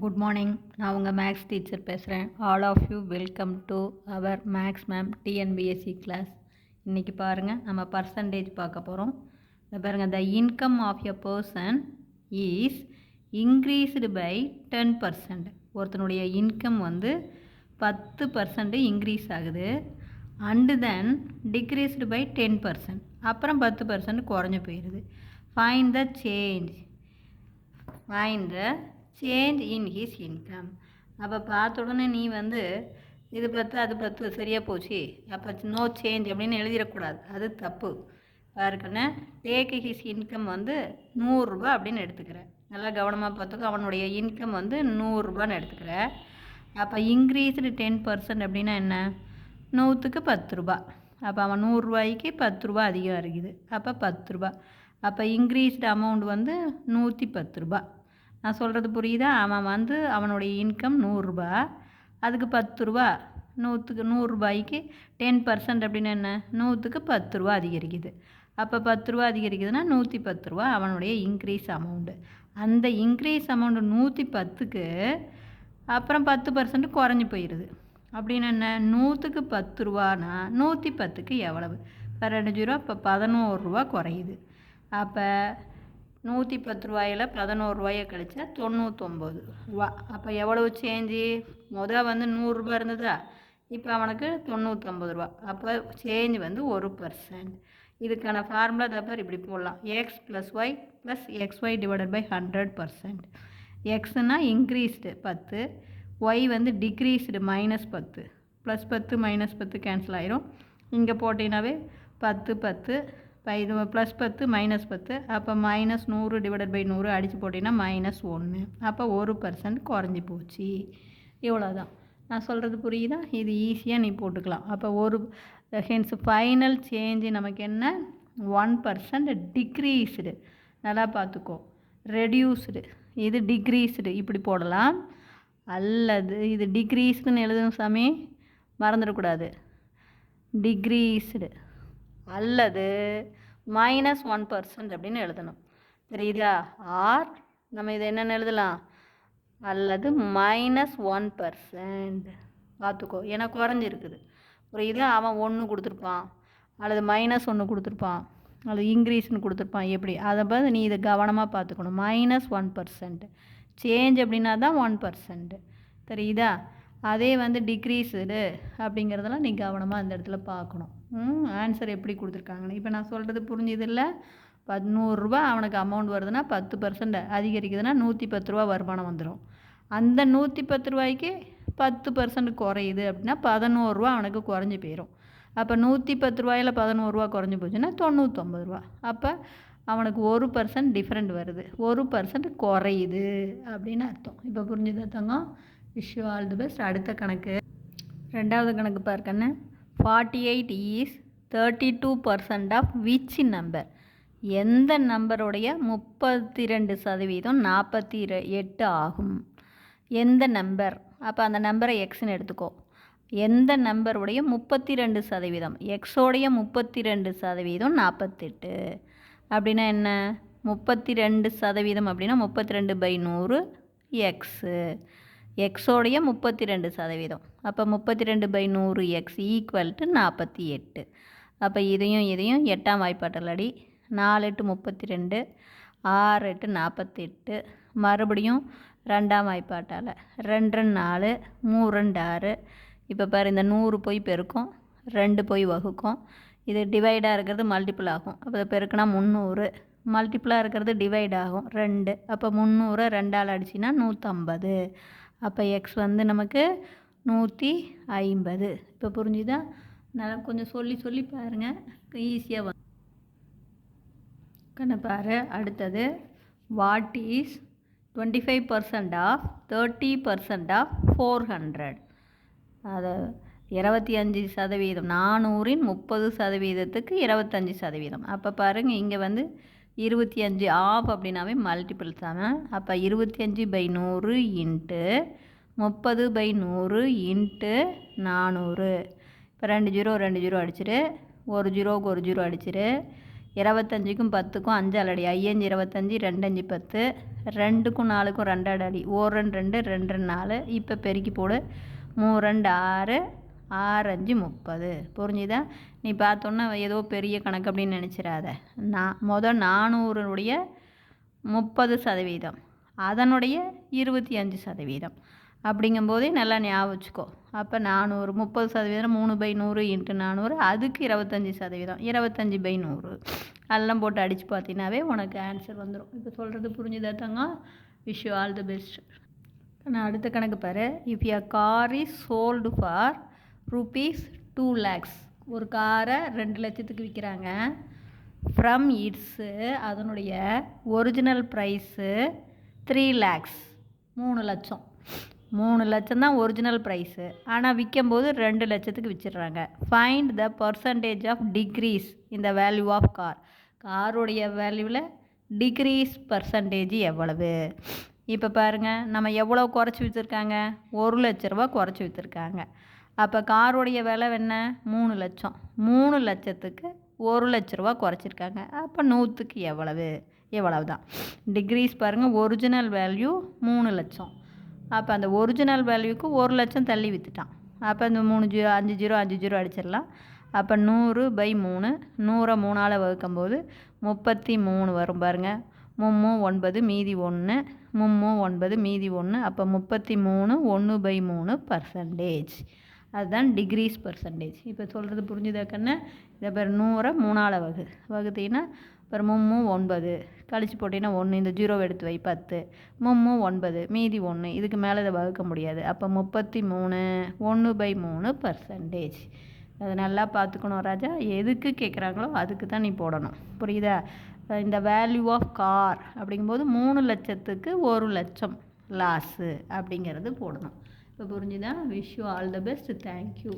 Good morning. நான் உங்கள் maths teacher பேசுகிறேன். All of you welcome to our maths ma'am TNPSC class. இன்றைக்கி பாருங்கள், நம்ம பர்சன்டேஜ் பார்க்க போகிறோம். இந்த பாருங்கள், the income of a person is increased by 10%. ஒருத்தனுடைய இன்கம் வந்து 10% இன்க்ரீஸ் ஆகுது. And then decreased by 10%. அப்புறம் 10% குறைஞ்சி போயிடுது. Find the change in his income. அப்போ பார்த்த உடனே நீ வந்து இது 10 அது 10 சரியாக போச்சு, அப்போ நோ சேஞ்ச் அப்படின்னு எழுதிடக்கூடாது. அது தப்பு. பாருக்கண்ணே, டேக் ஹிஸ் இன்கம் வந்து 100 ரூபா அப்படின்னு எடுத்துக்கிறேன். நல்லா கவனமாக பார்த்துக்கோ. அவனுடைய இன்கம் வந்து 100 ரூபான்னு எடுத்துக்கிறேன். அப்போ இன்க்ரீஸ்டு 10% அப்படின்னா என்ன? 100க்கு 10 ரூபா. அப்போ அவன் 100 ரூபாய்க்கு 10 ரூபா அதிகம் இருக்குது. அப்போ 10 ரூபா. அப்போ இன்க்ரீஸ்டு அமௌண்ட் வந்து 110 ரூபா. நான் சொல்கிறது புரியுதா? அவன் வந்து அவனுடைய இன்கம் 100 ரூபா, அதுக்கு 10 ரூபா, 100 ரூபாய்க்கு 10% அப்படின்னு என்ன? 100க்கு 10 ரூபா அதிகரிக்குது. அப்போ 10 ரூபா அதிகரிக்குதுன்னா 110 ரூபா அவனுடைய இன்க்ரீஸ் அமௌண்ட்டு. அந்த இன்க்ரீஸ் அமௌண்ட்டு 110க்கு அப்புறம் 10% குறைஞ்சி போயிடுது. அப்படின்னு என்ன? 100க்கு 10 ரூபானா 110க்கு எவ்வளவு? இப்போ 2 ரூபா, இப்போ 11 ரூபா குறையுது. அப்போ 110 ரூபாயில் 11 ரூபாயை கழிச்சா 99 ரூபா. அப்போ எவ்வளவு சேஞ்சு? முதல் வந்து 100 ரூபா இருந்ததா, இப்போ அவனுக்கு 99 ரூபா. அப்போ சேஞ்ச் வந்து 1%. இதுக்கான ஃபார்முலா தப்பர் இப்படி போடலாம். X plus Y plus X Y divided by 100%. எக்ஸ்னா இன்க்ரீஸ்டு 10, ஒய் வந்து டிக்ரீஸ்டு -10. +10 -10 கேன்சல் ஆயிரும். இங்கே போட்டிங்கனாவே 10 10, இப்போ இது +10 -10, அப்போ -100 டிவைடட் பை 100 அடித்து போட்டிங்கன்னா -1. அப்போ 1% குறைஞ்சி போச்சு. இவ்வளோதான். நான் சொல்கிறது புரியுதா? இது ஈஸியாக நீ போட்டுக்கலாம். அப்போ ஹென்ஸ் ஃபைனல் சேஞ்சு நமக்கு என்ன? 1% டிக்ரீஸ்டு. நல்லா பார்த்துக்கோ. ரெடியூஸ்டு, இது டிக்ரீஸ்டு இப்படி போடலாம். அல்லது இது டிக்ரீஸ்டுன்னு எழுதணும் சாமி, மறந்துடக்கூடாது. டிக்ரீஸ்டு அல்லது -1% அப்படின்னு எழுதணும். தெரியுதா? ஆர் நம்ம இதை என்னென்னு எழுதலாம்? அல்லது -1%. பார்த்துக்கோ, ஏன்னா குறைஞ்சிருக்குது. புரியுதா? அவன் 1 கொடுத்துருப்பான், அல்லது -1 கொடுத்துருப்பான், அல்லது இன்க்ரீஸ்னு கொடுத்துருப்பான். எப்படி அதை பார்த்து நீ இதை கவனமாக பார்த்துக்கணும். -1% சேஞ்ச் அப்படின்னா தான் 1%. தெரியுதா? அதே வந்து டிக்ரீஸ்டு அப்படிங்கிறதெல்லாம் நீ கவனமாக அந்த இடத்துல பார்க்கணும். ஆன்சர் எப்படி கொடுத்துருக்காங்கன்னு. இப்போ நான் சொல்கிறது புரிஞ்சுதில்ல? 100 ரூபா அவனுக்கு அமௌண்ட் வருதுன்னா 10% அதிகரிக்குதுன்னா 110 ரூபா வருமானம் வந்துடும். அந்த 110 ரூபாய்க்கு 10% குறையுது அப்படின்னா 11 ரூபா அவனுக்கு குறைஞ்சி போயிடும். அப்போ 110 ரூபாயில் 11 ரூபா குறைஞ்சி போச்சுன்னா 99 ரூபா. அப்போ அவனுக்கு 1% டிஃப்ரெண்ட் வருது, 1% குறையுது அப்படின்னு அர்த்தம். இப்போ புரிஞ்சுதா தங்கம்? Wish you all the best. அடுத்த கணக்கு, ரெண்டாவது கணக்கு பார்க்கண்ணே. 48 இஸ் 32% ஆஃப் விச் நம்பர்? எந்த நம்பருடைய 32% 48 ஆகும்? எந்த நம்பர்? அப்போ அந்த நம்பரை எக்ஸ்ன்னு எடுத்துக்கோ. எந்த நம்பருடைய 32%? எக்ஸோடைய 32% 48. அப்படின்னா என்ன? 32% அப்படின்னா 32/100 எக்ஸு. எக்ஸோடைய 32%. அப்போ 32/100 எக்ஸ் ஈக்குவல் டு 48. அப்போ இதையும் 8ஆம் வாய்ப்பாட்டில் அடி. 4 8 32, 6 8 48. மறுபடியும் 2ஆம் வாய்ப்பாட்டால் 2 4, 3 6. இப்போ பாரு, இந்த 100 போய் பெருக்கும், 2 போய் வகுக்கும். இது டிவைடாக இருக்கிறது மல்டிபிள் ஆகும். அப்போ பெருக்குனா 300, மல்டிபிளாக இருக்கிறது டிவைட் ஆகும் 2. அப்போ 300 2ஆல் அடிச்சின்னா 150. அப்போ எக்ஸ் வந்து நமக்கு 150. இப்போ புரிஞ்சுதா? நல்லா கொஞ்சம் சொல்லி பாருங்கள், ஈஸியாக வந்து கண்ணு பாரு. அடுத்தது, வாட் இஸ் 25% ஆஃப் 30% ஆஃப் 400? அது 25%. 400ன் 30%க்கு 25%. அப்போ பாருங்கள், இங்கே வந்து 25 ஆஃப் அப்படின்னாவே மல்டிபிள் தானே. அப்போ 25/100 இன்ட்டு 30/100 இன்ட்டு 400. இப்போ 2 0 2 0 அடிச்சிரு, 1 0க்கு 1 0 அடிச்சிரு. 25க்கும் 10க்கும் 5 அடி 5 25 2 5 10 2க்கும் 4க்கும் 2 அடி 1 2 2 2 4 இப்போ பெருக்கி போடு 3 2 6 6 5 30 புரிஞ்சுதா? நீ பார்த்தோன்னா ஏதோ பெரிய கணக்கு அப்படின்னு நினச்சிடாத. மொதல் 400 30%, அதனுடைய 25%. அப்படிங்கும்போதே நல்லா ஞாபகம் வச்சுக்கோ. அப்போ 400 30% 3/100 × 400, அதுக்கு 25%, 25/100 எல்லாம் போட்டு அடித்து பார்த்தீங்கன்னாவே உனக்கு ஆன்சர் வந்துடும். இப்போ சொல்கிறது புரிஞ்சுதா தங்கம்? Wish you all the best. நான் அடுத்த கணக்கு பாரு. If a car is sold for ₹2 lakhs, ஒரு காரை 2 லட்சத்துக்கு விற்கிறாங்க. ஃப்ரம் இட்ஸு, அதனுடைய ஒரிஜினல் ப்ரைஸு 3 lakhs, 3 லட்சம். 3 லட்சம் தான் ஒரிஜினல் ப்ரைஸு. ஆனால் விற்கும்போது 2 லட்சத்துக்கு விற்றுறாங்க. Find the percentage of decrease in the value of car. காருடைய வேல்யூவில் டிக்ரீஸ் பர்சன்டேஜ் எவ்வளவு? இப்போ பாருங்கள், நம்ம எவ்வளோ குறைச்சி விற்றுருக்காங்க? 1 லட்ச ரூபா குறைச்சி விற்றுருக்காங்க. அப்போ காருடைய விலை என்ன? 3 லட்சம். 3 லட்சத்துக்கு 1 லட்ச ரூபா குறைச்சிருக்காங்க. அப்போ 100க்கு எவ்வளவு? எவ்வளவு தான். டிக்ரீஸ் பாருங்கள், ஒரிஜினல் வேல்யூ 3 லட்சம். அப்போ அந்த ஒரிஜினல் வேல்யூக்கு 1 லட்சம் தள்ளி விற்றுட்டான். அப்போ இந்த 3 0 5 0 5 0 அடிச்சிடலாம். அப்போ 100/3, 100 3ஆல் வகுக்கும்போது 33 வரும் பாருங்கள். 3 9 மீதி 1, 3 9 மீதி 1. அப்போ 33 1/3%. அதுதான் டிக்ரீஸ் பர்சன்டேஜ். இப்போ சொல்கிறது புரிஞ்சுதா கண்ணு? இதை பேர் 100 3ஆல் வகுத்தீங்கன்னா அப்புறம் 3 9 கழிச்சு போட்டிங்கன்னா 1, இந்த 0 எடுத்து வை 10, 3 9 மீதி 1, இதுக்கு மேலே இதை வகுக்க முடியாது. அப்போ 33 1/3%. அதை நல்லா பார்த்துக்கணும் ராஜா. எதுக்கு கேட்குறாங்களோ அதுக்கு தான் நீ போடணும். புரியுதா? இந்த வேல்யூ ஆஃப் கார் அப்படிங்கும்போது 3 லட்சத்துக்கு 1 லட்சம் லாஸு அப்படிங்கிறது போடணும். இப்போ புரிஞ்சுதா? Wish you all the best. Thank you.